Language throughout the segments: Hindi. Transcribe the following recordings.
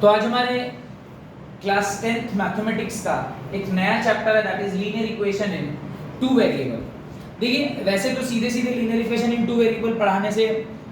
तो आज हमारे क्लास 10th मैथमेटिक्स का एक नया चैप्टर है, that is linear equation in two variable. देखिए वैसे तो सीधे सीधे linear equation in two variable पढ़ाने से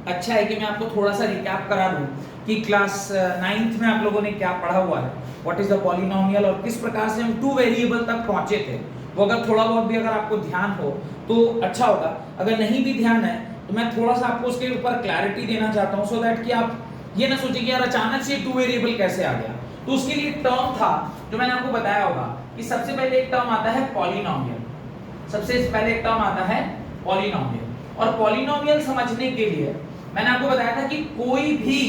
अच्छा है कि मैं आपको थोड़ा सा रिकैप करा दूं कि क्लास 9th में आप लोगों ने क्या पढ़ा हुआ है, व्हाट इज द पॉलिनोमियल और किस प्रकार से हम टू वेरिएबल तक पहुंचे थे। वो अगर थोड़ा बहुत भी अगर आपको ध्यान हो तो अच्छा होगा, अगर नहीं भी ध्यान है तो मैं थोड़ा सा आपको उसके ऊपर क्लैरिटी देना चाहता हूं, सो दैट कि आप ये ना सोचिए कि यार अचानक से टू वेरिएबल कैसे आ गया। तो उसके लिए टर्म था जो मैंने आपको बताया होगा कि सबसे पहले एक टर्म आता है पॉलिनोमियल। सबसे पहले एक टर्म आता है पॉलिनोमियल, और पॉलिनोमियल समझने के लिए मैंने आपको बताया था कि कोई भी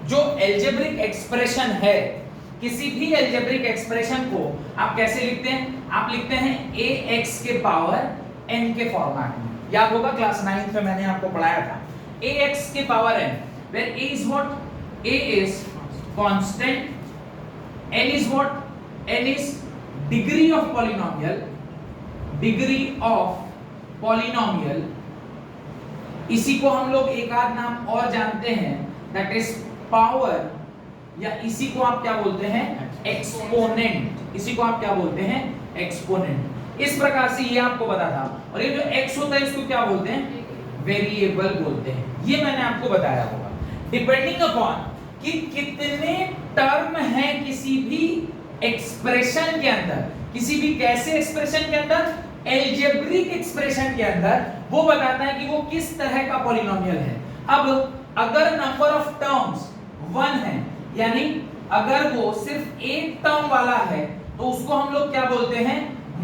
जो अलजेब्रिक एक्सप्रेशन है, किसी भी अलजेब्रिक एक्सप्रेशन को आप कैसे लिखते हैं, आप लिखते हैं ax के पावर n के फॉर्मेट में। याद होगा क्लास 9th में मैंने आपको पढ़ाया था ax के power n, where a is what, a is constant, n is what, n is degree of polynomial, degree of polynomial। इसी को हम लोग एक आध नाम और जानते हैं, that is power, या इसी को आप क्या बोलते हैं, एक्सपोनेंट। इसी को आप क्या बोलते हैं, एक्सपोनेंट। इस प्रकार से ये आपको बता था, और ये जो x होता है इसको क्या बोलते हैं, वेरिएबल बोलते हैं। ये मैंने आपको बताया होगा। डिपेंडिंग अपॉन कि कितने टर्म हैं किसी भी एक्सप्रेशन के अंदर, किसी भी कैसे एक्सप्रेशन के अंदर, अलजेब्रिक एक्सप्रेशन के अंदर, वो बताता है कि वो किस तरह का पॉलिनोमियल है। अब अगर नंबर ऑफ टर्म्स 1 है, यानी अगर वो सिर्फ एक टर्म वाला है, तो उसको हम लोग क्या बोलते हैं,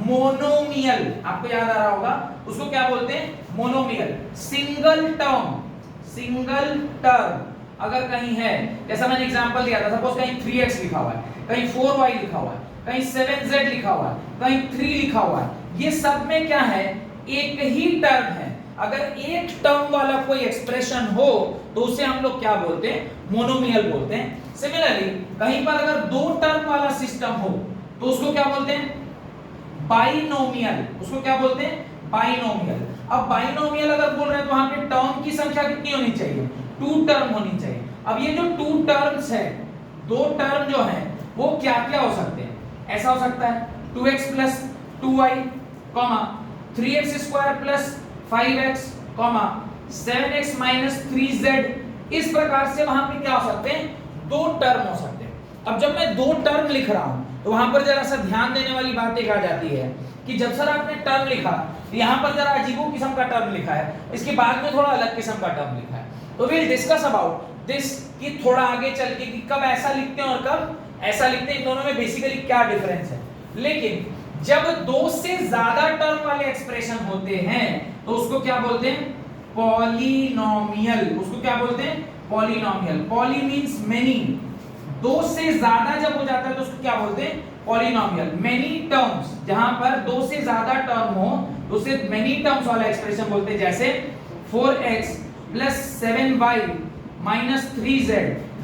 मोनोमियल। आपको याद आ रहा होगा उसको क्या बोलते हैं, मोनोमियल। सिंगल टर्म अगर कहीं है, जैसा मैंने एग्जांपल दिया था, सपोज कहीं 3x लिखा हुआ है, कहीं 4y लिखा हुआ है, कहीं 7z लिखा हुआ है, कहीं 3 लिखा हुआ है, ये सब में क्या है, एक ही टर्म है। अगर एक टर्म वाला कोई एक्सप्रेशन हो तो उसे हम लोग क्या बोलते हैं, मोनोमियल बोलते हैं। सिमिलरली कहीं पर अगर दो टर्म वाला सिस्टम हो तो उसको क्या बोलते हैं, बाइनोमियल। उसको क्या बोलते हैं, बाइनोमियल। अब बाइनोमियल अगर बोल रहे हैं तो वहां पे टर्म की संख्या कितनी होनी चाहिए, 2 टर्म होनी चाहिए। अब ये जो 2 टर्म्स है, दो टर्म जो है वो क्या क्या हो सकते हैं, ऐसा हो सकता है 2x plus 2y, 3x square plus 5x, 7x minus 3z। इस प्रकार से वहां पे क्या हो सकते हैं, 2 टर्म हो सकते हैं। अब जब मैं 2 टर्म लिख रहा हूं तो वहां पर जरा सा ध्यान देने वाली बात एक आ जाती है कि जब सर आपने टर्म लिखा तो यहां पर जरा अजीबो किस्म का टर्म लिखा है, इसके बाद में थोड़ा अलग किस्म का टर्म लिखा है। तो विल डिस्कस अबाउट दिस कि थोड़ा आगे चल के कि कब ऐसा लिखते हैं और कब ऐसा लिखते हैं, इन दोनों में बेसिकली क्या डिफरेंस है। लेकिन जब 2 से ज्यादा टर्म वाले एक्सप्रेशन होते हैं तो उसको क्या बोलते हैं, पॉलिनोमियल। उसको क्या बोलते हैं, पॉलिनोमियल। पॉली मींस मेनी, 2 से ज्यादा जब हो जाता है तो उसको क्या बोलते हैं, पॉलिनोमियल। मेनी टर्म्स, जहां पर 2 से ज्यादा टर्म हो तो उसे मेनी टर्म्स वाला एक्सप्रेशन बोलते हैं। जैसे 4x plus 7y minus 3z,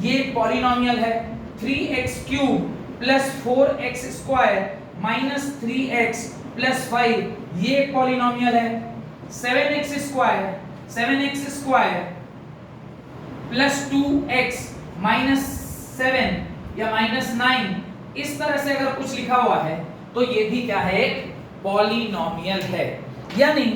ये पॉलिनोमियल है। 3x cube plus 4x square minus 3x plus 5, ये एक पॉलिनोमियल है। 7x square plus 2x minus 7 या minus 9, इस तरह से अगर कुछ लिखा हुआ है तो ये भी क्या है, एक पॉलिनोमियल है। यानी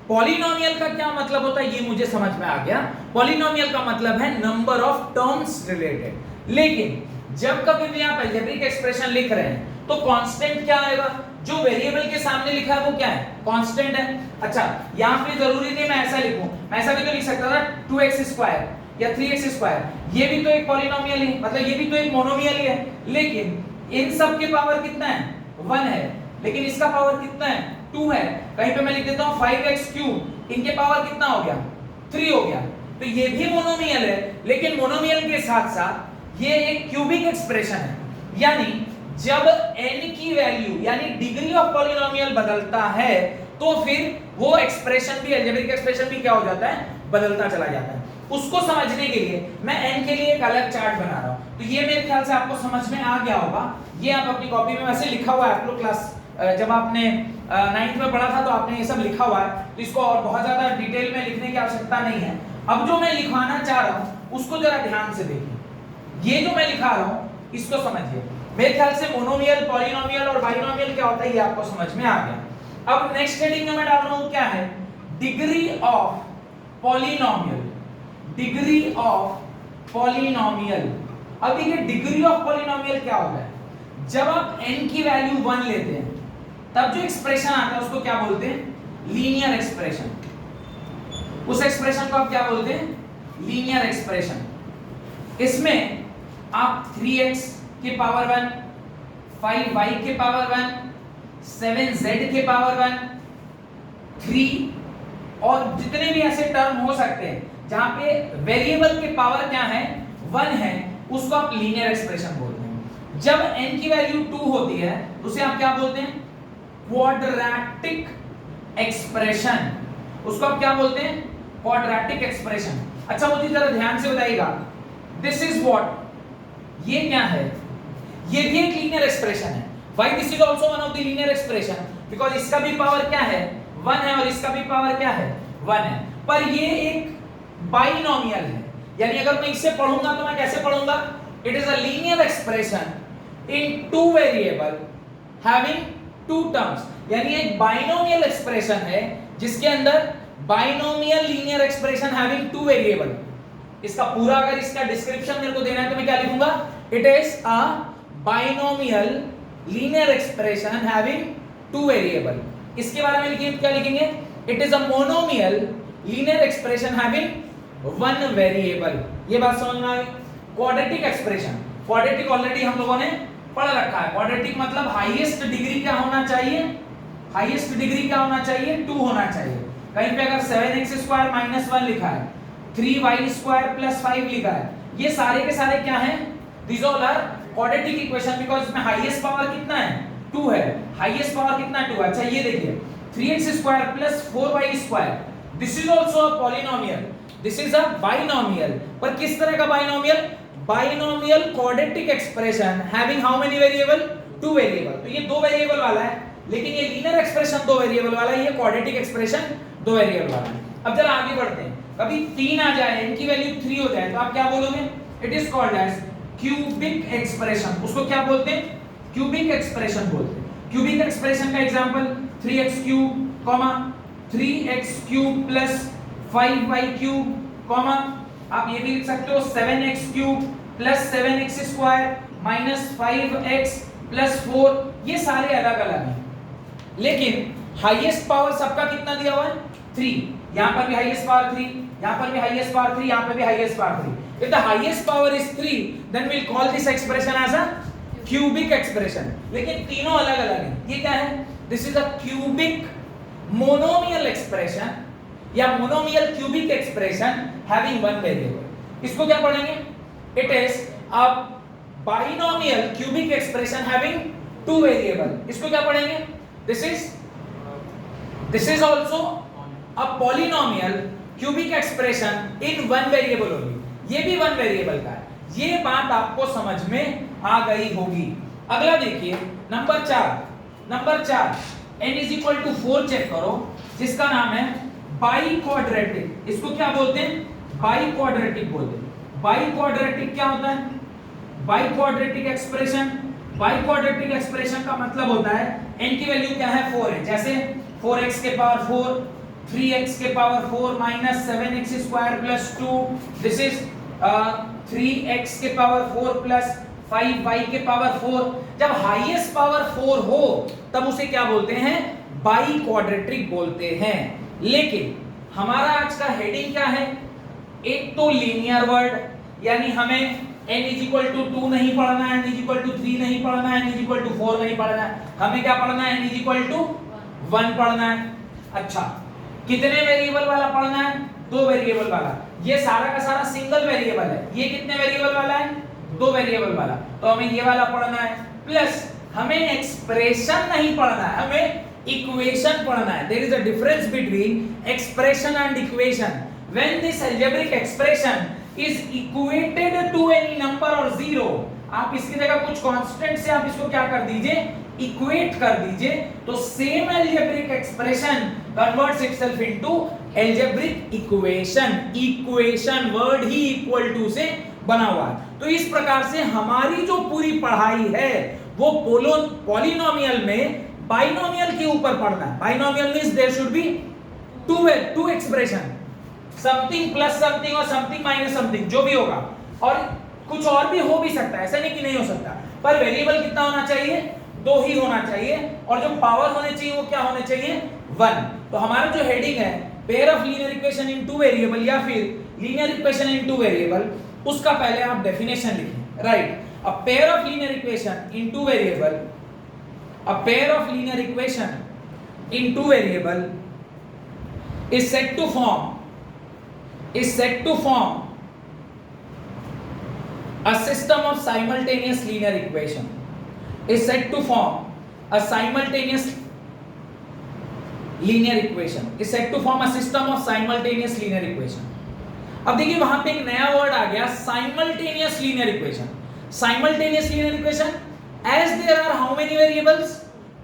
पॉलिनोमियल का क्या मतलब होता है ये मुझे समझ में आ गया। पॉलिनोमियल का मतलब है नंबर ऑफ टर्म्स रिलेटेड। लेकिन जब कभी भी आप अलजेब्रिक एक्सप्रेशन लिख रहे हैं तो कांस्टेंट क्या आएगा, जो वेरिएबल के सामने लिखा है वो क्या है, कांस्टेंट है। अच्छा यहां पे जरूरी नहीं मैं ऐसा लिखूं, मैं ऐसा भी तो लिख सकता था 2x स्क्वायर या 3x स्क्वायर, ये भी तो एक पॉलिनोमियल ही, मतलब ये भी तो एक मोनोमियल ही है। लेकिन इन सब के पावर कितना है, 1 है, लेकिन इसका पावर कितना है, 2 है। कहीं पे मैं लिख देता हूं 5x क्यूब, इनके पावर कितना हो गया, 3 हो गया। तो ये भी मोनोमियल है, लेकिन मोनोमियल के साथ साथ ये एक क्यूबिक एक्सप्रेशन है। यानी जब n की वैल्यू यानी डिग्री ऑफ पॉलिनोमियल बदलता है तो फिर वो एक्सप्रेशन भी, अलजेब्रिक एक्सप्रेशन भी क्या हो जाता है, बदलता चला जाता है। उसको समझने के लिए मैं n के लिए एक अलग चार्ट बना रहा हूं। तो ये मेरे ख्याल से आपको समझ में आ गया होगा। ये आप अपनी कॉपी में वैसे लिखा हुआ है, आप लोग क्लास जब आपने 9th में पढ़ा था तो आपने ये सब लिखा हुआ है, तो इसको और बहुत ज्यादा डिटेल में लिखने की आवश्यकता नहीं है। अब जो मैं लिखवाना चाह रहा हूं उसको जरा ध्यान से देखिए। ये जो मैं लिखा रहा हूं इसको समझिए। मेरे ख्याल से मोनोमियल, पॉलिनोमियल और बाइनोमियल क्या होता है ये आपको समझ में आ गया। अब नेक्स्ट हेडिंग में मैं डाल रहा हूं क्या है, degree of polynomial, degree of polynomial. अब देखिए डिग्री ऑफ पॉलिनोमियल क्या होता है, जब आप n की वैल्यू 1 लेते हैं तब जो एक्सप्रेशन आता है उसको क्या बोलते हैं, लीनियर एक्सप्रेशन। उस एक्सप्रेशन को आप क्या बोलते हैं, लीनियर एक्सप्रेशन। इसमें आप 3x के पावर 1, 5y के पावर 1, 7z के पावर 1, 3 और जितने भी ऐसे टर्म हो सकते हैं जहां पे वेरिएबल के पावर क्या है, 1 है, उसको आप लीनियर एक्सप्रेशन बोलते हैं। जब n की वैल्यू 2 होती है उसे आप क्या बोलते हैं, क्वाड्रेटिक एक्सप्रेशन। उसको आप क्या बोलते हैं, क्वाड्रेटिक एक्सप्रेशन। अच्छा मुझे जरा ध्यान से बताइएगा, दिस इज व्हाट, ये क्या है, ये भी एक लीनियर एक्सप्रेशन है। Why this is also one of the linear expression, because इसका भी पावर क्या है, 1 है और इसका भी पावर क्या है, 1 है। पर ये एक बाइनोमियल है, यानी अगर मैं इसे पढ़ूंगा तो मैं कैसे पढ़ूंगा, it is a linear expression in two variable having two terms. यानी एक बाइनोमियल एक्सप्रेशन है जिसके अंदर binomial linear expression having two variable. इसका पूरा अगर इसका डिस्क्रिप्शन मेरे को देना है तो मैं क्या लिखूंगा, it is a binomial linear expression having two variable. इसके बारे में लिखिए, क्या लिखेंगे, it is a monomial linear expression having one variable. ये बात समझ में आ गई। क्वाड्रेटिक एक्सप्रेशन, क्वाड्रेटिक ऑलरेडी हम लोगों ने पढ़ रखा है। क्वाड्रेटिक मतलब हाईएस्ट डिग्री क्या होना चाहिए, हाईएस्ट डिग्री क्या होना चाहिए, 2 होना चाहिए। कहीं पे अगर 7x² - 1 लिखा है, 3y² + 5 लिखा है, ये सारे के सारे क्या हैं, these all are quadratic equation because इसमें हाईएस्ट पावर कितना है, 2 है। हाईएस्ट पावर कितना है, 2। अच्छा ये देखिए 3x² + 4y², this is also a polynomial, this is a binomial। पर किस तरह का binomial, binomial quadratic expression having how many variable, 2 variable. तो ये 2 वेरिएबल वाला है, लेकिन ये लीनियर एक्सप्रेशन 2 वेरिएबल वाला है, ये क्वाड्रेटिक एक्सप्रेशन 2 वेरिएबल वाला है। अब जरा आगे बढ़ते हैं, कभी 3 आ जाए, इनकी वैल्यू 3 हो जाए तो आप क्या बोलोगे, it is called as cubic expression. उसको क्या बोलते हैं, क्यूबिक एक्सप्रेशन बोलते हैं। क्यूबिक एक्सप्रेशन का एग्जांपल 3x3, 3x3 + 5y3, आप ये भी लिख सकते हो 7x3 + 7x² - 5x + 4। ये सारे अलग अलग हैं, लेकिन हाईएस्ट पावर सबका कितना दिया हुआ है, 3। यहां पर भी हाईएस्ट पावर 3, यहां पर भी हाईएस्ट पावर 3, यहां पर भी highest power 3। If the highest power is 3 then we will call this expression as a cubic expression. लेकिन तीनों अलग अलग हैं। ये क्या है, this is a cubic monomial expression या monomial cubic expression having one variable. इसको क्या पढ़ेंगे, it is a binomial cubic expression having 2 variable. इसको क्या पढ़ेंगे, this is also a polynomial cubic expression in one variable only. ये भी वन वेरिएबल का है। ये बात आपको समझ में आ गई होगी। अगला देखिए नंबर 4 n = 4 चेक करो, जिसका नाम है बाई क्वाड्रेटिक। इसको क्या बोलते हैं, बाई क्वाड्रेटिक बोलते हैं। बाई क्वाड्रेटिक क्या होता है, by quadratic expression, by quadratic expression का मतलब होता है n की वैल्यू क्या है, 4 है। जैसे 4x के पावर 4, 3x के power 4 - 7x² + 2, this is 3x के पावर 4 + 5y के पावर 4। जब हाईएस्ट पावर 4 हो तब उसे क्या बोलते हैं, बाई क्वाड्रेटिक बोलते हैं। लेकिन हमारा आज का हेडिंग क्या है, एक तो लीनियर वर्ड, यानी हमें n = 2 नहीं पढ़ना है, n = 3 नहीं पढ़ना है, n = 4 नहीं पढ़ना है। हमें क्या पढ़ना है, n = 1 पढ़ना है। अच्छा कितने वेरिएबल वाला पढ़ना है, 2 वेरिएबल वाला। ये सारा का सारा सिंगल वेरिएबल है। ये कितने वेरिएबल वाला है, 2 वेरिएबल वाला। तो हमें ये वाला पढ़ना है, प्लस हमें एक्सप्रेशन नहीं पढ़ना है, हमें इक्वेशन पढ़ना है। There is a difference between expression and equation. When this algebraic expression is equated to any number और जीरो, आप इसकी जगह कुछ कांस्टेंट से आप इसको क्या कर दीजिए, इक्वेट कर दीजिए, तो same algebraic expression converts itself into algebraic equation. Equation word ही इक्वल टू से बना हुआ है। तो इस प्रकार से हमारी जो पूरी पढ़ाई है वो पॉलिनोमियल में बाइनोमियल के ऊपर पढ़ना है। Binomial means there should be two expression, something plus something और समथिंग माइनस समथिंग, जो भी होगा, और कुछ और भी हो भी सकता है, ऐसा नहीं कि नहीं हो सकता, पर वेरिएबल कितना होना चाहिए? 2 ही होना चाहिए, और जो पावर होने चाहिए वो क्या होने चाहिए? 1। तो हमारा जो हेडिंग है pair of linear equation in 2 variable या फिर लीनियर इक्वेशन इन 2 वेरिएबल, उसका पहले आप डेफिनेशन लिखें, right. A pair of linear equation in 2 variable, a pair of linear equation in 2 variable is said to form a system of simultaneous linear equation, is said to form a simultaneous linear equation, is said to form a system of simultaneous linear equation। अब देखिए वहां पे एक नया वर्ड आ गया, simultaneous linear equation। simultaneous linear equation, as there are how many variables?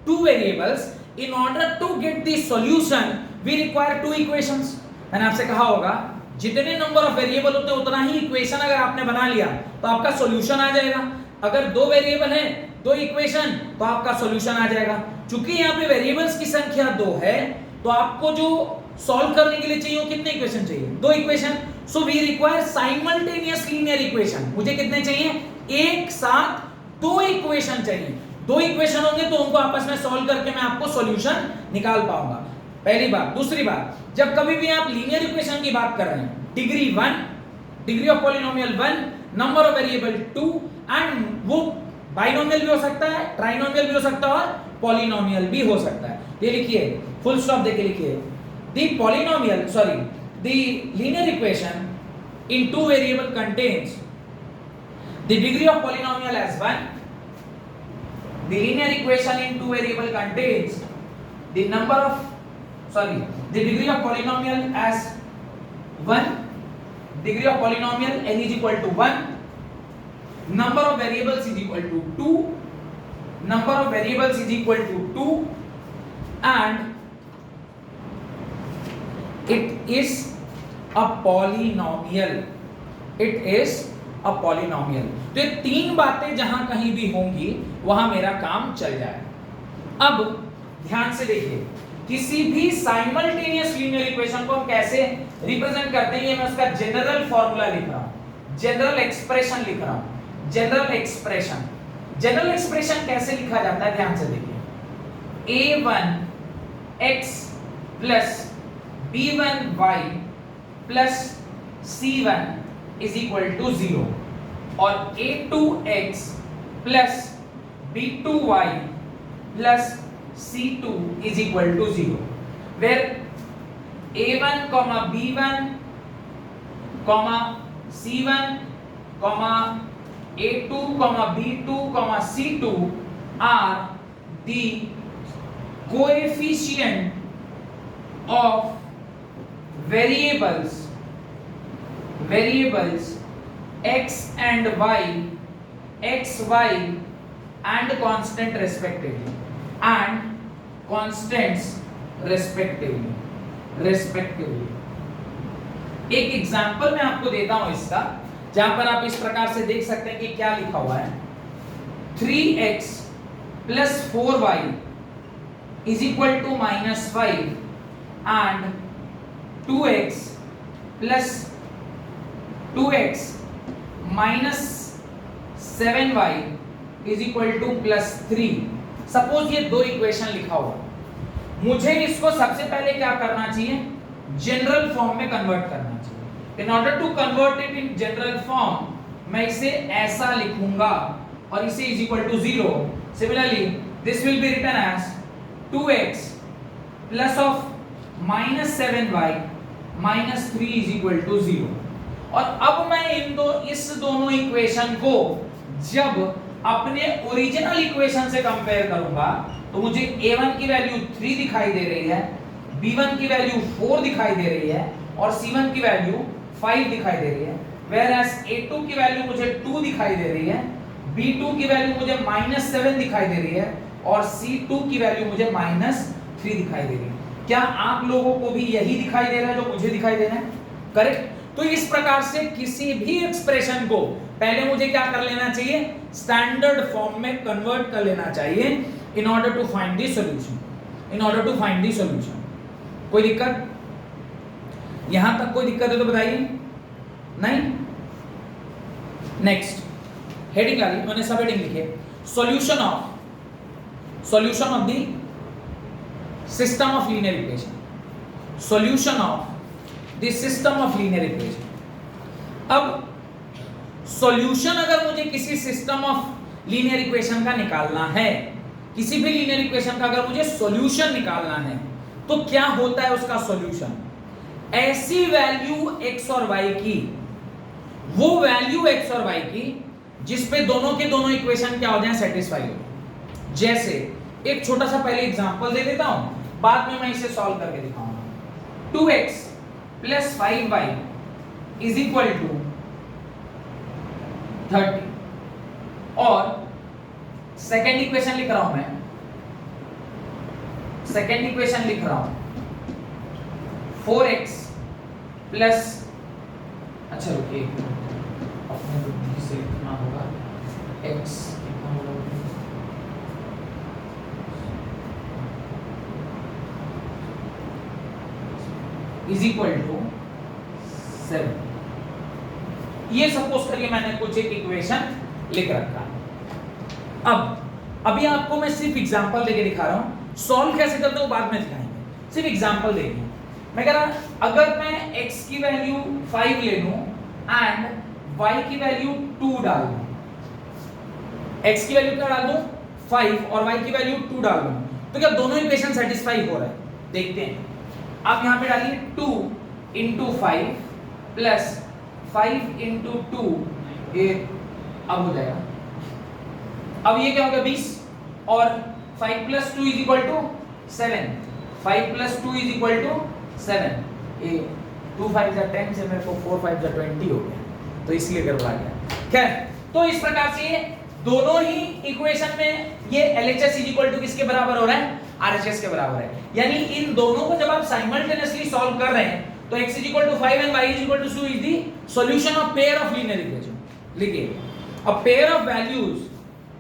2 variables, in order to get the solution we require 2 equations। मैंने आपसे कहा होगा जितने नंबर ऑफ वेरिएबल होते हैं उतना ही इक्वेशन अगर आपने बना लिया तो आपका सॉल्यूशन आ जाएगा। अगर 2 वेरिएबल है 2 इक्वेशन तो आपका सॉल्यूशन आ जाएगा। क्योंकि यहाँ पे वेरिएबल्स की संख्या 2 है तो आपको जो सॉल्व करने के लिए चाहिए वो कितने इक्वेशन चाहिए? 2 equation. So we require simultaneous linear equation. मुझे कितने चाहिए? एक साथ 2 इक्वेशन चाहिए। 2 इक्वेशन होंगे तो उनको आपस में सॉल्व करके मैं आपको सॉल्यूशन निकाल पाऊंगा। पहली बात। दूसरी बात, जब कभी भी आप लीनियर इक्वेशन की बात कर रहे हैं, degree 1, degree of polynomial 1, number of variable 2, and वो बाइनोमियल भी हो सकता है, ट्राइनोमियल भी हो सकता है और पॉलिनोमियल भी हो सकता है। ये लिखिए, फुल स्टॉप देके लिखिए, the linear equation in 2 variable contains the degree of polynomial as 1, the linear equation in 2 variable contains the degree of polynomial as 1, degree of polynomial n is equal to 1, number of variables is equal to 2, number of variables is equal to 2, and it is a polynomial, it is a polynomial। तो ये 3 बातें जहां कहीं भी होंगी वहां मेरा काम चल जाएगा। अब ध्यान से देखिए, किसी भी साइमल्टेनियस लीनियर इक्वेशन को हम कैसे रिप्रेजेंट करते हैं, ये मैं उसका जनरल फॉर्मूला लिख रहा हूं, जनरल एक्सप्रेशन लिख रहा हूं। जनरल एक्सप्रेशन कैसे लिखा जाता है, ध्यान से देखिए, a1x plus b1y plus c1 is equal to 0 और a2x plus b2y plus c2 is equal to 0, where a1, b1, c1, a2, b2, c2 are the coefficient of variables x and y, xy and constant respectively, and constants respectively। एक एग्जांपल मैं आपको देता हूं इसका, जहां पर आप इस प्रकार से देख सकते हैं कि क्या लिखा हुआ है, 3x plus 4y is equal to -5 and 2x minus 7y is equal to +3। Suppose ये 2 इक्वेशन लिखा हुआ, मुझे इसको सबसे पहले क्या करना चाहिए? जनरल फॉर्म में कन्वर्ट करना चाहिए। In order to convert it in general form मैं इसे ऐसा लिखूंगा और इसे is equal to 0। Similarly this will be written as 2x plus of -7y -3 is equal to 0। और अब मैं इस दोनों इक्वेशन को जब अपने ओरिजिनल इक्वेशन से कंपेयर करूंगा तो मुझे a1 की वैल्यू 3 दिखाई दे रही है, b1 की वैल्यू 4 दिखाई दे रही है और c1 की वैल्यू 5 दिखाई दे रही है। whereas a2 की वैल्यू मुझे 2 दिखाई दे रही है, b2 की वैल्यू मुझे -7 दिखाई दे रही है और c2 की वैल्यू मुझे -3 दिखाई दे रही है। क्या आप लोगों को भी यही दिखाई दे रहा है जो मुझे दिखाई दे रहा है? करेक्ट। तो इस प्रकार से किसी भी एक्सप्रेशन को पहले मुझे क्या कर लेना चाहिए, स्टैंडर्ड फॉर्म में कन्वर्ट कर लेना चाहिए in order to find the solution, in order to find the solution. कोई दिक्कत? यहां तक कोई दिक्कत है तो बताइए। नहीं? नेक्स्ट हेडिंग डाली मैंने, सब हेडिंग लिखे, solution of the system of linear equation, solution of the system of linear equation. अब सॉल्यूशन अगर मुझे किसी सिस्टम ऑफ लीनियर इक्वेशन का निकालना है, किसी भी लीनियर इक्वेशन का अगर मुझे सॉल्यूशन निकालना है, तो क्या होता है उसका सॉल्यूशन? ऐसी वैल्यू x और y की, वो वैल्यू x और y की जिस पे दोनों के दोनों इक्वेशन क्या हो जाए, सेटिस्फाई हो। जैसे एक छोटा सा पहले एग्जांपल दे देता हूं, बाद में मैं इसे सॉल्व करके दिखाऊंगा। 2x plus 5y is equal to 30, और सेकेंड इक्वेशन लिख रहा हूं मैं, सेकेंड इक्वेशन लिख रहा हूं 4x प्लस, अच्छा रुकिए अपने बुद्धि से लिखना होगा, x कितना होगा, इज इक्वल टू 7। ये सपोज करिए मैंने कुछ एक इक्वेशन लिख रखा। अब अभी आपको मैं सिर्फ एग्जांपल देके दिखा रहा हूं, सॉल्व कैसे करते हो बाद में दिखाएंगे, सिर्फ एग्जांपल देखिए। मैं कह रहा अगर मैं x की वैल्यू 5 ले लूं एंड y की वैल्यू 2 डाल दूं, x की वैल्यू क्या डाल दूं 5 और y की वैल्यू 2 डाल दूं, तो क्या दोनों इक्वेशन सेटिस्फाई हो रहा है? देखते हैं। आप यहां पे डालिए 2 into 5 प्लस 5 into 2, ये अब हो जाएगा, अब ये क्या हो गया 20, और 5 plus 2 is equal to 7, 5 plus 2 is equal to 7, ये 2 5 जा 10 से मेरे को 4 5 जा 20 हो गया, तो इसलिए गड़बड़ा गया। खैर, तो इस प्रकार से ये दोनों ही इक्वेशन में ये LHS is equal to किसके बराबर हो रहा है, RHS के बराबर है। यानी इन दोनों को जब आप साइमल्टेनियसली सॉल्व कर रहे हैं तो x is equal to 5 and y is equal to 2 is the solution of pair of linear equation। लिखिए, a pair of values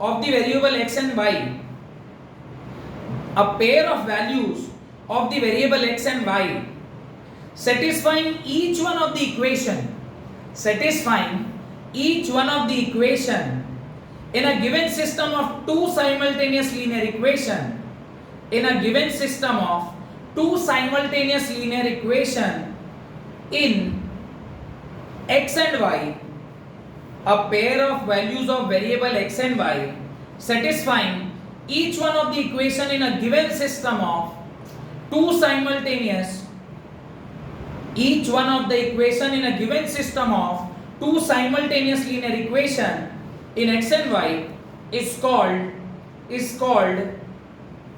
of the variable x and y, a pair of values of the variable x and y satisfying each one of the equation, satisfying each one of the equation in a given system of two simultaneous linear equation, in a given system of two simultaneous linear equation in x and y, a pair of values of variable x and y satisfying each one of the equation in a given system of two simultaneous, each one of the equation in a given system of two simultaneous linear equation in x and y is called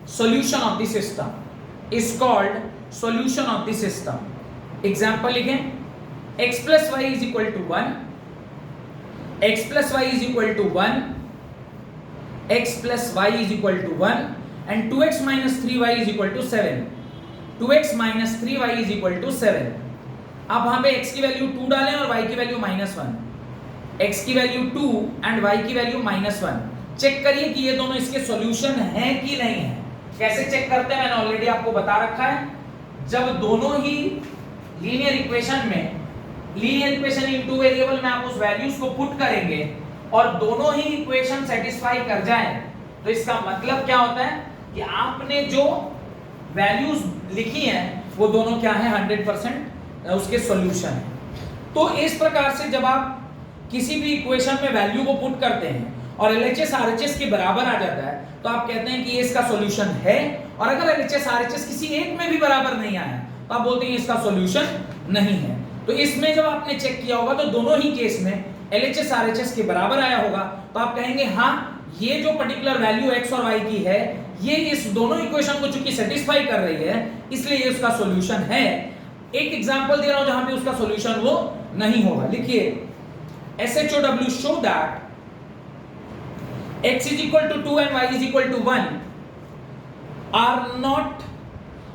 solution of the system, is called solution of the system। Example लिखें, x plus y is equal to 1, x plus y is equal to 1, x plus y is equal to 1 and 2x minus 3y is equal to 7, 2x minus 3y is equal to 7। आप वहां पे x की वैल्यू 2 डालें और y की वैल्यू -1, x की वैल्यू 2 एंड y की वैल्यू -1। चेक करिए कि ये दोनों इसके सॉल्यूशन हैं कि नहीं है। कैसे चेक करते हैं मैंने ऑलरेडी आपको बता रखा है। जब दोनों ही लीनियर इक्वेशन में, linear equation in two variable में आप उस वैल्यूज को पुट करेंगे और दोनों ही इक्वेशन सेटिस्फाई कर जाए, तो इसका मतलब क्या होता है कि आपने जो वैल्यूज लिखी हैं वो दोनों क्या है, 100% उसके सॉल्यूशन है। तो इस प्रकार से जब आप किसी भी इक्वेशन में वैल्यू को पुट करते हैं और LHS RHS के बराबर आ जाता है तो आप कहते हैं कि ये इसका सॉल्यूशन है, और अगर LHS RHS किसी एक में भी बराबर नहीं आया तो आप बोलते हैं इसका सॉल्यूशन नहीं है। तो इसमें जब आपने चेक किया होगा तो दोनों ही केस में LHS RHS के बराबर आया होगा, तो आप कहेंगे हाँ ये जो पर्टिकुलर वैल्यू x और y की है ये इस दोनों इक्वेशन को चूंकि सेटिस्फाई कर रही है इसलिए ये उसका सॉल्यूशन है। एक एग्जांपल दे रहा हूं जहां पे उसका सॉल्यूशन वो नहीं होगा। लिखिए, SHOW show that x is equal to 2 and y is equal to 1 are not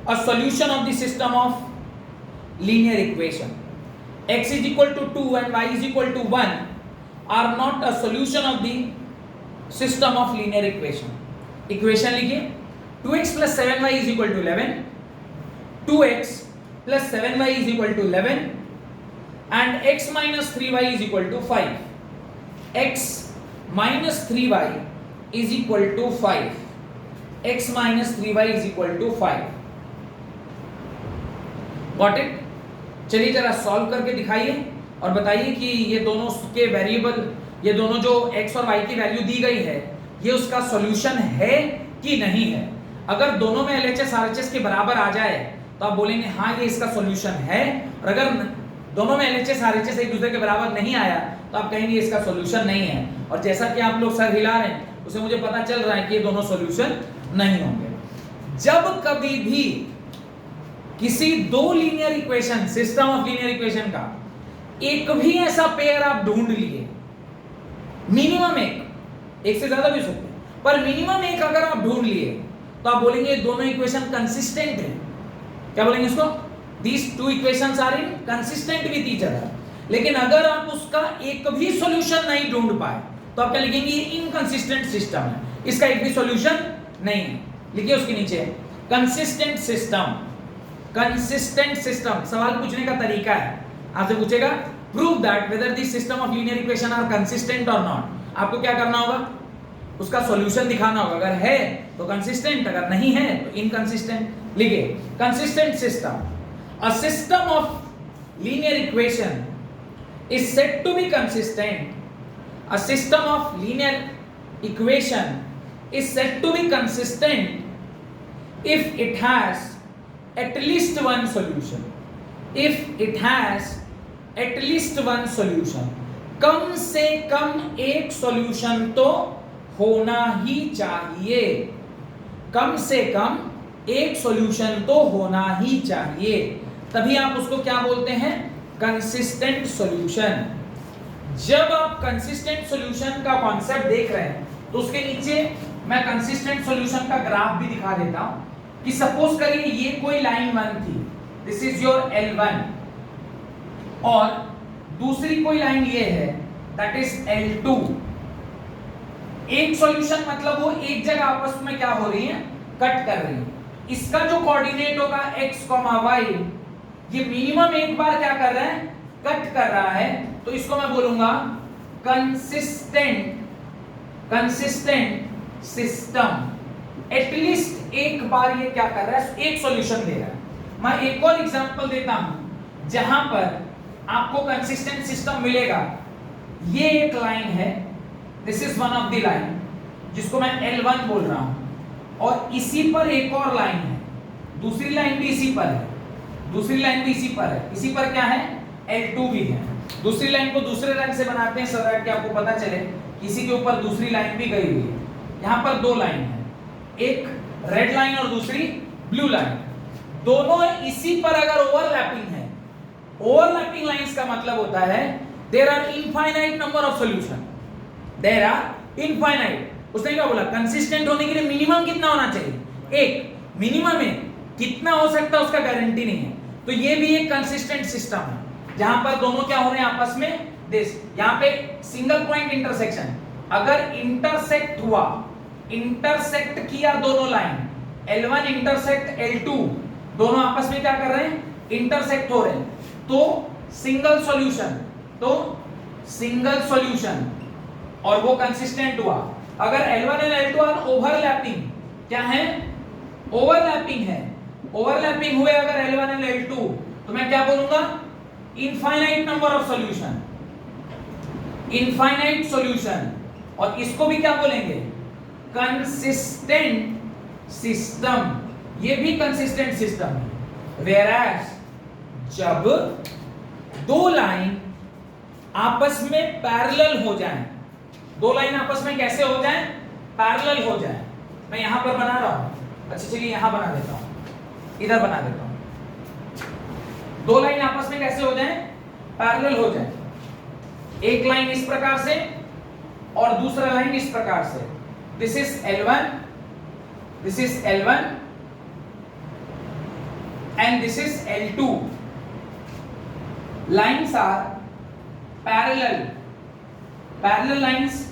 a solution of the system of linear equation, x is equal to 2 and y is equal to 1 are not a solution of the system of linear equation. Equation लिखिए 2x plus 7y is equal to 11, 2x plus 7y is equal to 11 and x minus 3y is equal to 5. x minus 3y is equal to 5. x minus 3y is equal to 5. Got it? चलिए जरा सॉल्व करके दिखाइए और बताइए कि ये दोनों के वेरिएबल, ये दोनों जो x और y की वैल्यू दी गई है, ये उसका सॉल्यूशन है कि नहीं है। अगर दोनों में LHS RHS के बराबर आ जाए तो आप बोलेंगे हाँ ये इसका सॉल्यूशन है, और अगर दोनों में LHS RHS एक दूसरे के बराबर नहीं आया तो आप कहेंगे इसका सॉल्यूशन नहीं है। और जैसा कि आप लोग सर हिला रहे हैं उसे मुझे पता चल रहा है कि ये दोनों सॉल्यूशन नहीं होंगे। जब कभी भी किसी दो linear equation, system of linear equation का एक भी ऐसा पेयर आप ढूंढ लिए, मिनिमम एक से ज्यादा भी हो सकते हैं, पर मिनिमम एक अगर आप ढूंढ लिए तो आप बोलेंगे दोनों इक्वेशन कंसिस्टेंट है। क्या बोलेंगे इसको? These two equations are in consistent with each other. लेकिन अगर आप उसका एक भी सॉल्यूशन नहीं ढूंढ पाए तो आप क्या लिखेंगे? ये इनकंसिस्टेंट सिस्टम है, इसका एक भी सॉल्यूशन नहीं है। लिखिए उसके नीचे कंसिस्टेंट सिस्टम। कंसिस्टेंट सिस्टम सवाल पूछने का तरीका है, आपसे पूछेगा prove that whether this system of linear equation are consistent और नॉट। आपको क्या करना होगा? उसका सॉल्यूशन दिखाना होगा। अगर है तो कंसिस्टेंट, अगर नहीं है तो इनकंसिस्टेंट। लिखिए consistent system, a system of linear equation is said to be consistent. A system of linear equation is said to be consistent if it has at least one solution. If it has at least one solution. कम से कम एक सॉल्यूशन तो होना ही चाहिए। कम से कम एक सॉल्यूशन तो होना ही चाहिए, तभी आप उसको क्या बोलते हैं? Consistent solution. जब आप कंसिस्टेंट सॉल्यूशन का कॉन्सेप्ट देख रहे हैं तो उसके नीचे मैं कंसिस्टेंट सॉल्यूशन का ग्राफ भी दिखा देता हूं कि सपोज करिए ये कोई लाइन 1 थी, दिस इज योर L1, और दूसरी कोई लाइन ये है दैट इज L2। एक सॉल्यूशन मतलब वो एक जगह आपस में क्या हो रही है? कट कर रही है। इसका जो कोऑर्डिनेट होगा x, y, ये मिनिमम एक बार क्या कर रहा है? कट कर रहा है। तो इसको मैं बोलूंगा कंसिस्टेंट सिस्टम। एटलीस्ट एक बार ये क्या कर रहा है? एक सॉल्यूशन दे रहा है। मैं एक और एग्जांपल देता हूं जहां पर आपको कंसिस्टेंट सिस्टम मिलेगा। ये एक लाइन है, this is one of the line जिसको मैं L1 बोल रहा हूं, और इसी पर एक और लाइन है, दूसरी लाइन भी इसी पर है, दूसरी लाइन भी इसी पर है, इसी पर क्या है? L2 भी है। दूसरी लाइन को दूसरे रंग से बनाते हैं सो दैट कि आपको पता चले इसी के ऊपर दूसरी लाइन भी गई हुई है। यहाँ पर दो लाइन है, एक रेड लाइन और दूसरी ब्लू लाइन, दोनों इसी पर अगर ओवरलैपिंग है, ओवरलैपिंग लाइंस का मतलब होता है there are infinite number of solution. There are infinite, उसने क्या बोला? कंसिस्टेंट होने के लिए मिनिमम कितना होना चाहिए? एक। मिनिमम एक, कितना हो सकता है उसका गारंटी नहीं है। तो ये भी एक कंसिस्टेंट सिस्टम है जहां पर दोनों क्या हो रहे हैं आपस में? दिस यहां पे सिंगल पॉइंट इंटरसेक्शन, अगर इंटरसेक्ट हुआ, इंटरसेक्ट किया दोनों लाइन, L1 इंटरसेक्ट L2, दोनों आपस में क्या कर रहे हैं? इंटरसेक्ट हो रहे हैं, तो सिंगल सॉल्यूशन, तो सिंगल सॉल्यूशन, और वो कंसिस्टेंट हुआ। अगर L1 और L2 आर ओवरलैपिंग, क्या है? ओवरलैपिंग है। ओवरलैपिंग हुए अगर L1 और L2 तो मैं क्या बोलूंगा? Infinite number of solution, infinite solution. और इसको भी क्या बोलेंगे? Consistent system. ये भी कंसिस्टेंट सिस्टम है। वेयरएज जब दो लाइन आपस में पैरेलल हो जाएं, दो लाइन आपस में कैसे हो जाएं? पैरेलल हो जाएं। मैं यहां पर बना रहा हूं, अच्छा चलिए यहां बना देता हूं, इधर बना देता हूं। दो लाइन आपस में कैसे हो जाएं? पैरेलल हो जाएं। एक लाइन इस प्रकार से और दूसरा लाइन इस प्रकार से। This is L1, this is L1 and this is L2। Lines are parallel lines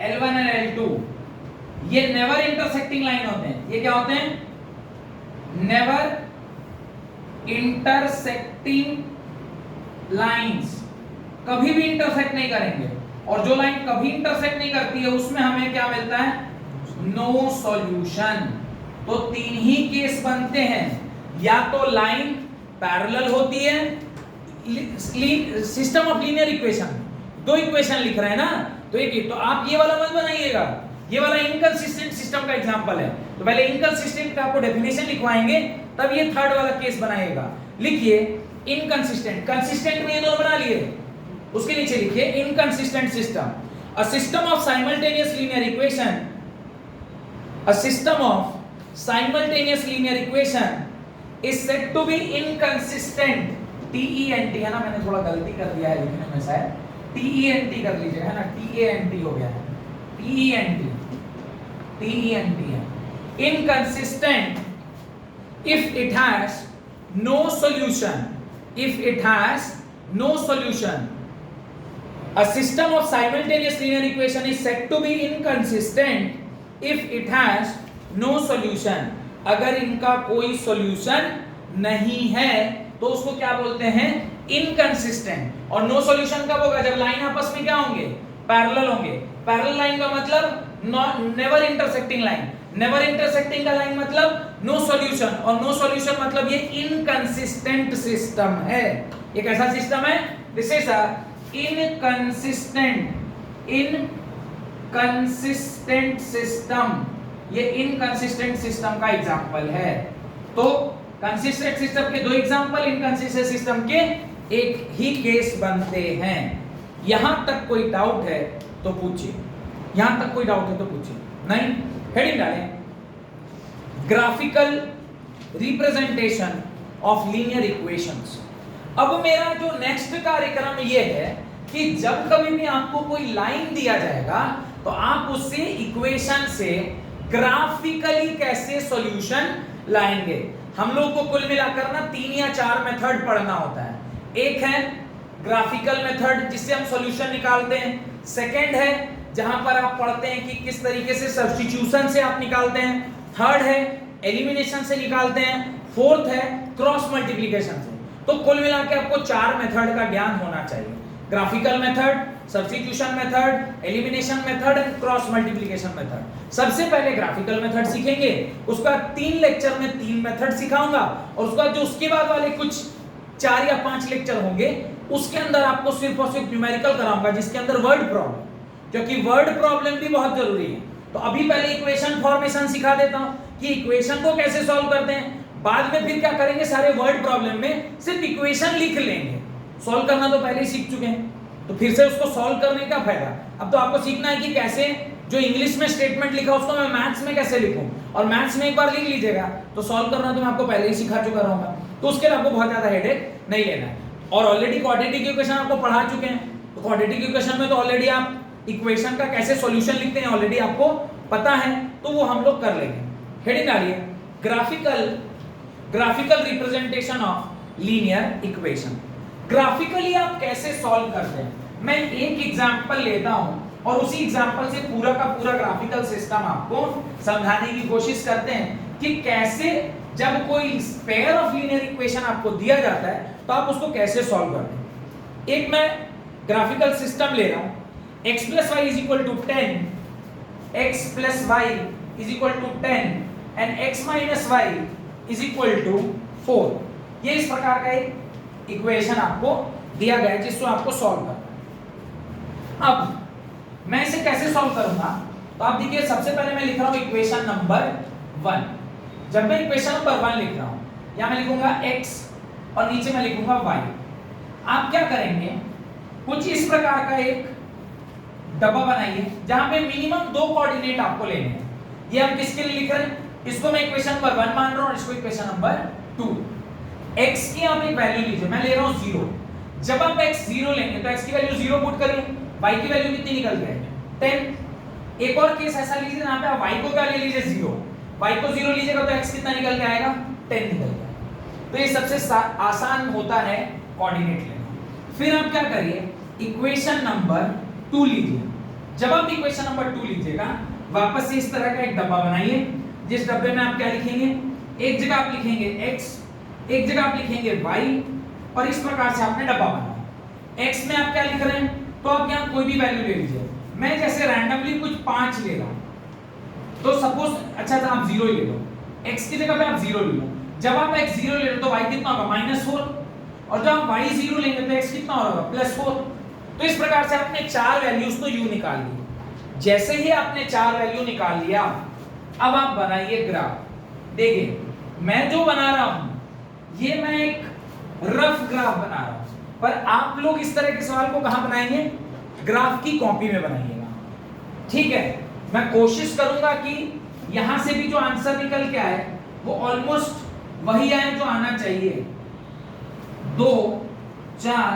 L1 and L2 ये नेवर इंटरसेक्टिंग लाइन होते हैं। ये क्या होते हैं? नेवर इंटरसेक्टिंग लाइंस, कभी भी इंटरसेक्ट नहीं करेंगे। और जो लाइन कभी इंटरसेक्ट नहीं करती है उसमें हमें क्या मिलता है? No solution. तो तीन ही केस बनते हैं, या तो लाइन पैरेलल होती है, सिस्टम ऑफ लीनियर इक्वेशन, दो इक्वेशन लिख रहे हैं ना, तो एक तो आप ये वाला मत बनाइएगा, ये वाला इनकंसिस्टेंट सिस्टम का एग्जांपल है, तो पहले इनकंसिस्टेंट का आपको डेफिनेशन लिखवाएंगे, तब ये थर्ड वाला केस बनाइएगा। लिखिए इनकंसिस्टेंट, कंसिस्टेंट में ये दोनों बना लिए, उसके नीचे लिखिए inconsistent system. A system of simultaneous linear equation, a system of simultaneous linear equation is said to be inconsistent. TENT है ना, मैंने थोड़ा गलती कर दिया है लिखने में, शायद TENT कर लीजिए, है ना, TANT हो गया है, TENT है। Inconsistent if it has no solution, if it has no solution. A system of simultaneous linear equation is said to be inconsistent if it has no solution. अगर इनका कोई solution नहीं है तो उसको क्या बोलते हैं? इनकंसिस्टेंट। और नो सॉल्यूशन कब होगा? जब लाइन आपस में क्या होंगे? पैरेलल होंगे। पैरेलल लाइन का मतलब never intersecting line, never intersecting का लाइन मतलब नो सॉल्यूशन, और नो सॉल्यूशन मतलब ये इनकंसिस्टेंट सिस्टम है। ये कैसा सिस्टम है? This is a inconsistent system. ये इनकंसिस्टेंट सिस्टम का एग्जांपल है। तो कंसिस्टेंट सिस्टम के दो एग्जांपल, इनकंसिस्टेंट सिस्टम के एक ही केस बनते हैं। यहां तक कोई डाउट है तो पूछिए, यहां तक कोई डाउट है तो पूछिए, नहीं? हेडिंग डालें graphical representation of linear equations. अब मेरा जो नेक्स्ट कार्यक्रम ये है कि जब कभी भी आपको कोई लाइन दिया जाएगा तो आप उससे इक्वेशन से ग्राफिकली कैसे सॉल्यूशन लाएंगे। हम लोग को कुल मिलाकर ना 3 या 4 मेथड पढ़ना होता है। एक है ग्राफिकल मेथड जिससे हम सॉल्यूशन निकालते हैं, सेकंड है जहां पर आप पढ़ते हैं कि किस तरीके से सब्स्टिट्यूशन से आप निकालते हैं, थर्ड है एलिमिनेशन से निकालते हैं, फोर्थ है क्रॉस मल्टीप्लिकेशन से। तो कुल मिला के आपको 4 मेथड का ज्ञान होना चाहिए। Graphical method, substitution method, elimination method and cross multiplication method. सबसे पहले ग्राफिकल मेथड सीखेंगे, उसका 3 लेक्चर में 3 मेथड सिखाऊंगा, और उसका जो उसके बाद वाले कुछ 4 या 5 लेक्चर होंगे उसके अंदर आपको सिर्फ और सिर्फ न्यूमेरिकल कराऊंगा, जिसके अंदर वर्ड प्रॉब्लम, क्योंकि वर्ड प्रॉब्लम भी बहुत जरूरी है। तो अभी पहले इक्वेशन फॉर्मेशन सिखा देता हूं कि इक्वेशन को कैसे सॉल्व करते हैं, बाद में फिर क्या करेंगे, सारे वर्ड प्रॉब्लम में सिर्फ इक्वेशन लिख लेंगे। सॉल्व करना तो पहले ही सीख चुके हैं, तो फिर से उसको सॉल्व करने का फायदा। अब तो आपको सीखना है कि कैसे जो इंग्लिश में स्टेटमेंट लिखा उसको मैं मैथ्स में कैसे लिखूं, और मैथ्स में एक बार लिख लीजिएगा तो सॉल्व करना तो मैं आपको पहले ही सिखा चुका रहूंगा, तो उसके लिए आपको बहुत ज्यादा हेडेक नहीं लेना है। और ऑलरेडी क्वाड्रेटिक इक्वेशन आपको पढ़ा चुके हैं, तो क्वाड्रेटिक इक्वेशन में तो ऑलरेडी आप इक्वेशन का कैसे सॉल्यूशन लिखते हैं ऑलरेडी आपको पता है, तो वो हम लोग कर लेंगे। हेडिंग डालिए graphical representation of linear equation. Graphically आप कैसे सॉल्व करते हैं, मैं एक एग्जांपल लेता हूं और उसी एग्जांपल से पूरा का पूरा ग्राफिकल सिस्टम आपको समझाने की कोशिश करते हैं कि कैसे जब कोई पेयर ऑफ लीनियर इक्वेशन आपको दिया जाता है तो आप उसको कैसे सॉल्व करते हैं। एक मैं ग्राफिकल सिस्टम ले रहा हूं, x + y = 10, x + y = 10 and x - y = 4। ये इस प्रकार का एक इक्वेशन आपको दिया गया है जिसको आपको सॉल्व करना है। अब मैं इसे कैसे सॉल्व करूंगा, तो आप देखिए सबसे पहले मैं लिख रहा हूं इक्वेशन नंबर 1। जब मैं इक्वेशन नंबर 1 लिख रहा हूं, यहां मैं लिखूंगा x और नीचे मैं लिखूंगा y। आप क्या करेंगे, कुछ इस प्रकार का एक डब्बा बनाइए जहां पे मिनिमम 2 कोऑर्डिनेट आपको लेने हैं। ये हम किसके लिए लिख रहे हैं, इसको मैं इक्वेशन नंबर 1 मान रहा हूं और इसको इक्वेशन नंबर 2। x की आप एक वैल्यू लीजिए, मैं ले रहा हूं 0। जब आप x 0 लेंगे तो x की वैल्यू 0 पुट करिए, y की वैल्यू कितनी निकल जाएगी 10। एक और केस ऐसा लीजिए जहां पे आप y को क्या ले लीजिए 0, y को 0 लीजिएगा तो x कितना निकल के आएगा 10 निकल जाएगा। तो ये सबसे आसान होता है कोऑर्डिनेट लेना। फिर आप क्या करिए, इक्वेशन नंबर 2 लीजिए। जब आप इक्वेशन नंबर 2 लीजिएगा, वापस से इस तरह का एक डब्बा बनाइए, जिस डब्बे में आप क्या लिखेंगे, एक जगह आप लिखेंगे x, एक जगह आप लिखेंगे y, और इस प्रकार से आपने डब्बा बनाया। x में आप क्या लिख रहे हैं, तो आप यहाँ कोई भी वैल्यू ले लीजिए। मैं जैसे रैंडमली कुछ 5 ले रहा हूं, तो सपोज अच्छा था आप 0 ले लो, x की जगह पे आप 0 ले लो। जब आप x 0 ले लो तो y कितना होगा, -4, और जब आप y 0 लेंगे तो x कितना होगा, +4। तो इस प्रकार से आपने 4 वैल्यूज तो u निकाल ली। जैसे ही आपने 4 वैल्यू निकाल लिया, अब आप बनाइए ग्राफ। देखिए मैं जो बना रहा हूं, ये मैं एक रफ ग्राफ बना रहा हूं, पर आप लोग इस तरह के सवाल को कहां बनाएंगे, ग्राफ की कॉपी में बनाइएगा। ठीक है, मैं कोशिश करूंगा कि यहां से भी जो आंसर निकल के आए वो ऑलमोस्ट वही आए जो आना चाहिए। 2 4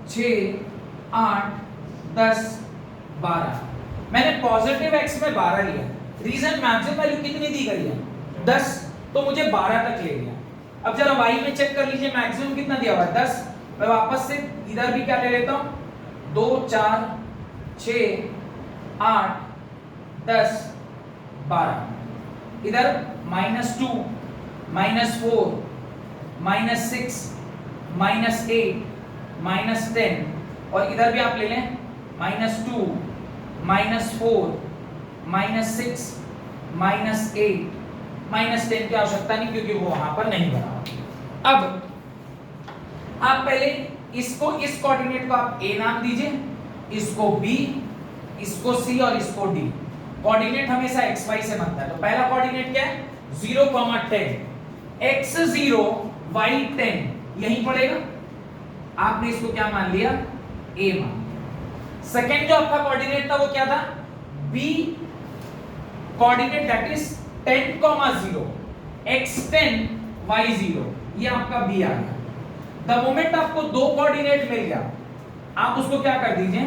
6 8 10 12। मैंने पॉजिटिव x में 12 लिया, रीजन मैक्सिमम वैल्यू कितनी दी गई है, 10, तो मुझे 12 तक ले गया। अब जरा y में चेक कर लीजिए, मैक्सिमम कितना दिया हुआ है, 10। मैं वापस से इधर भी क्या ले लेता हूं, 2 4 6 8 10 12। इधर -2 -4 -6 -8 -10, और इधर भी आप ले लें -2 -4 -6 -8 -10 की आवश्यकता नहीं, क्योंकि वो वहां पर नहीं बना। अब आप पहले इसको, इस कोऑर्डिनेट को आप a नाम दीजिए, इसको b, इसको c और इसको d। कोऑर्डिनेट हमेशा xy से बनता है, तो पहला कोऑर्डिनेट क्या है, 0, 10, x 0 y 10, यहीं पड़ेगा। आपने इसको क्या मान लिया, a मान। सेकंड जो आपका कोऑर्डिनेट था वो क्या था, b coordinate, that is 10, 0, x 10 y 0, ये आपका b आ गया। द मोमेंट आपको दो कोऑर्डिनेट मिल गया, आप उसको क्या कर दीजिए,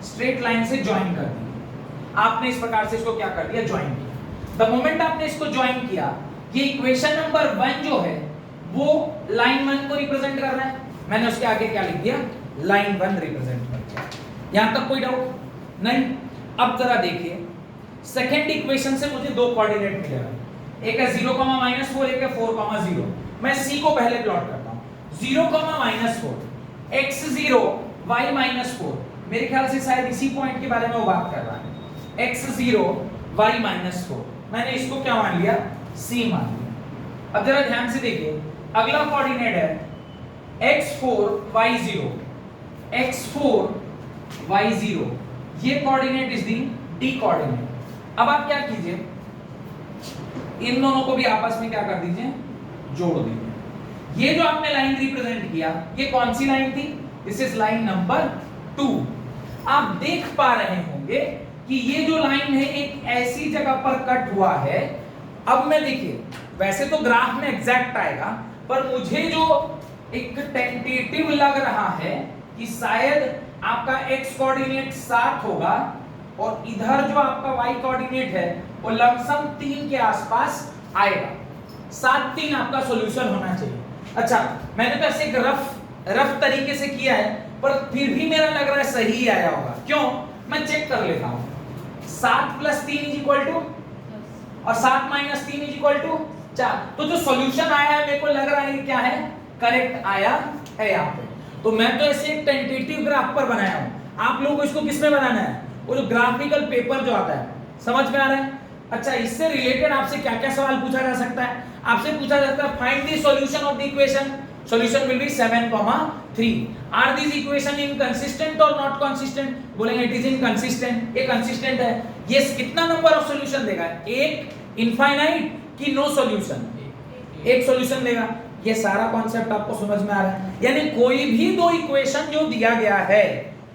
स्ट्रेट लाइन से ज्वाइन कर दीजिए। आपने इस प्रकार से इसको क्या कर दिया, ज्वाइन किया। द मोमेंट आपने इसको ज्वाइन किया, ये इक्वेशन नंबर 1 जो है वो लाइन 1 को रिप्रेजेंट कर रहा है, मैंने उसके आगे क्या लिख दिया, लाइन 1 रिप्रेजेंट कर दिया। यहां तक कोई डाउट नहीं। अब जरा देखिए, सेकेंड इक्वेशन से मुझे दो कोऑर्डिनेट मिलेगा, एक है 0, -4, एक है 4, 0। मैं c को पहले प्लॉट करता हूं, 0, -4, x 0 y -4। मेरे ख्याल से शायद इसी पॉइंट के बारे में वो बात कर रहा है, x 0 y -4। मैंने इसको क्या मान लिया, c मान लिया। अब जरा ध्यान से देखिए, अगला कोऑर्डिनेट है x4 y 0, x4 y 0, ये coordinate is the d coordinate. अब आप क्या कीजिए, इन दोनों को भी आपस में क्या कर दीजिए, जोड़ दीजिए। ये जो आपने लाइन रिप्रेजेंट किया, ये कौन सी लाइन थी, दिस इज लाइन नंबर 2। आप देख पा रहे होंगे कि ये जो लाइन है एक ऐसी जगह पर कट हुआ है। अब मैं देखिए, वैसे तो ग्राफ में एग्जैक्ट आएगा, पर मुझे जो एक टेंटेटिव लग रहा है कि शायद आपका x कोऑर्डिनेट 7 होगा और इधर जो आपका y कोऑर्डिनेट है वो लमसम 3 के आसपास आएगा। 7 3 आपका सॉल्यूशन होना चाहिए। अच्छा, मैंने तो ऐसे एक रफ तरीके से किया है, पर फिर भी मेरा लग रहा है सही आया होगा। क्यों, मैं चेक कर लेता हूं। 7 + 3 = और 7 - 3 = 4। तो जो सॉल्यूशन आया है मेरे को लग रहा है कि क्या है, करेक्ट आया है यहाँ पे। तो मैं तो ऐसे एक टेंटेटिव ग्राफ पर बनाया हूं, आप लोगों को इसको किस में बनाना है, वो जो ग्राफिकल पेपर जो आता है, समझ में आ रहा है। अच्छा, इससे रिलेटेड आपसे क्या क्या सवाल पूछा जा सकता है, आपसे पूछा जाता है find the solution of the equation. Solution will be 7, 3। Are this equation inconsistent और नॉट कंसिस्टेंट, बोलेंगे इट इज इनकंसिस्टेंट, ये कंसिस्टेंट है। ये कितना नंबर ऑफ सॉल्यूशन देगा, एक, इनफाइनाइट कि नो सॉल्यूशन, एक सॉल्यूशन देगा। ये सारा कॉन्सेप्ट आपको समझ में आ रहा है। यानी कोई भी दो इक्वेशन जो दिया गया है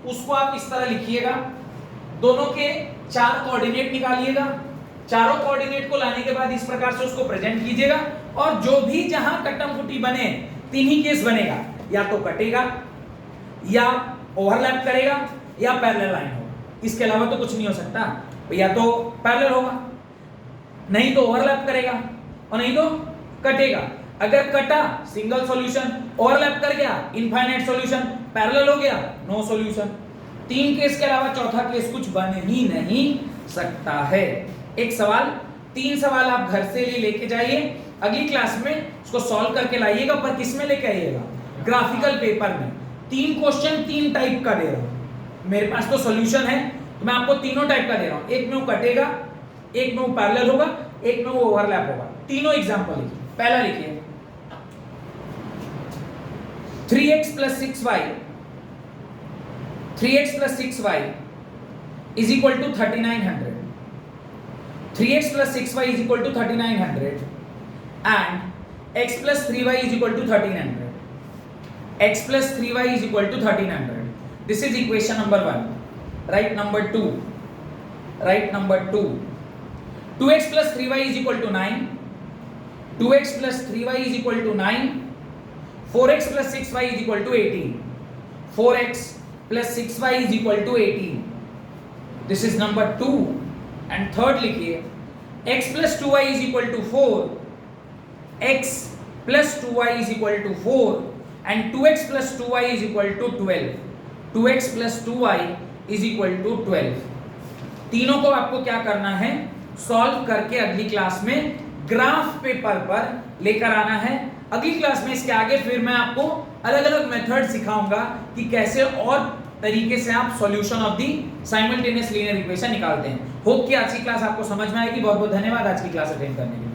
उसको आप इस तरह लिखिएगा, दोनों के 4 कोऑर्डिनेट निकालिएगा, चारों कोऑर्डिनेट को लाने के बाद इस प्रकार से उसको प्रेजेंट कीजिएगा, और जो भी जहां कटम फुटी बने, 3 ही केस बनेगा, या तो कटेगा, या ओवरलैप करेगा, या पैरेलल लाइन होगा। इसके अलावा तो कुछ नहीं हो सकता। या तो पैरेलल होगा, नहीं तो ओवरलैप करेगा, और नहीं तो कटेगा। अगर कटा सिंगल सॉल्यूशन, ओवरलैप कर गया इनफाइनाइट सॉल्यूशन, पैरेलल हो गया नो सॉल्यूशन। 3 केस के अलावा चौथा केस कुछ बन ही नहीं सकता है। एक सवाल, 3 सवाल आप घर से लेके जाइए, अगली क्लास में उसको सॉल्व करके लाइएगा, पर किस में लेके आइएगा, ग्राफिकल पेपर में। 3 क्वेश्चन 3 टाइप का दे रहा हूं, मेरे पास तो सॉल्यूशन है तो मैं आपको तीनों टाइप का दे रहा हूं। एक में वो कटेगा, एक में वो पैरेलल होगा, एक में वो ओवरलैप होगा। तीनों एग्जांपल लिखिए। पहला लिखिए 3x plus 6y, 3x plus 6y is equal to 3900, 3x plus 6y is equal to 3900 and x plus 3y is equal to 1300, x plus 3y is equal to 1300. This is equation number 1. Write number 2. Write number 2. 2x plus 3y is equal to 9, 2x plus 3y is equal to 9, 4x plus 6y is equal to 18, 4x plus 6y is equal to 18. This is number 2. And third लिखिए x plus 2y is equal to 4, x plus 2y is equal to 4 and 2x plus 2y is equal to 12, 2x plus 2y is equal to 12. तीनों को आपको क्या करना है, सॉल्व करके अगली क्लास में ग्राफ पेपर पर लेकर आना है। अगली क्लास में इसके आगे फिर मैं आपको अलग अलग मेथड सिखाऊंगा कि कैसे और तरीके से आप solution of the simultaneous linear equation निकालते हैं। होप कि आज की क्लास आपको समझ में आएगी। बहुत बहुत धन्यवाद आज की क्लास अटेंड करने के लिए।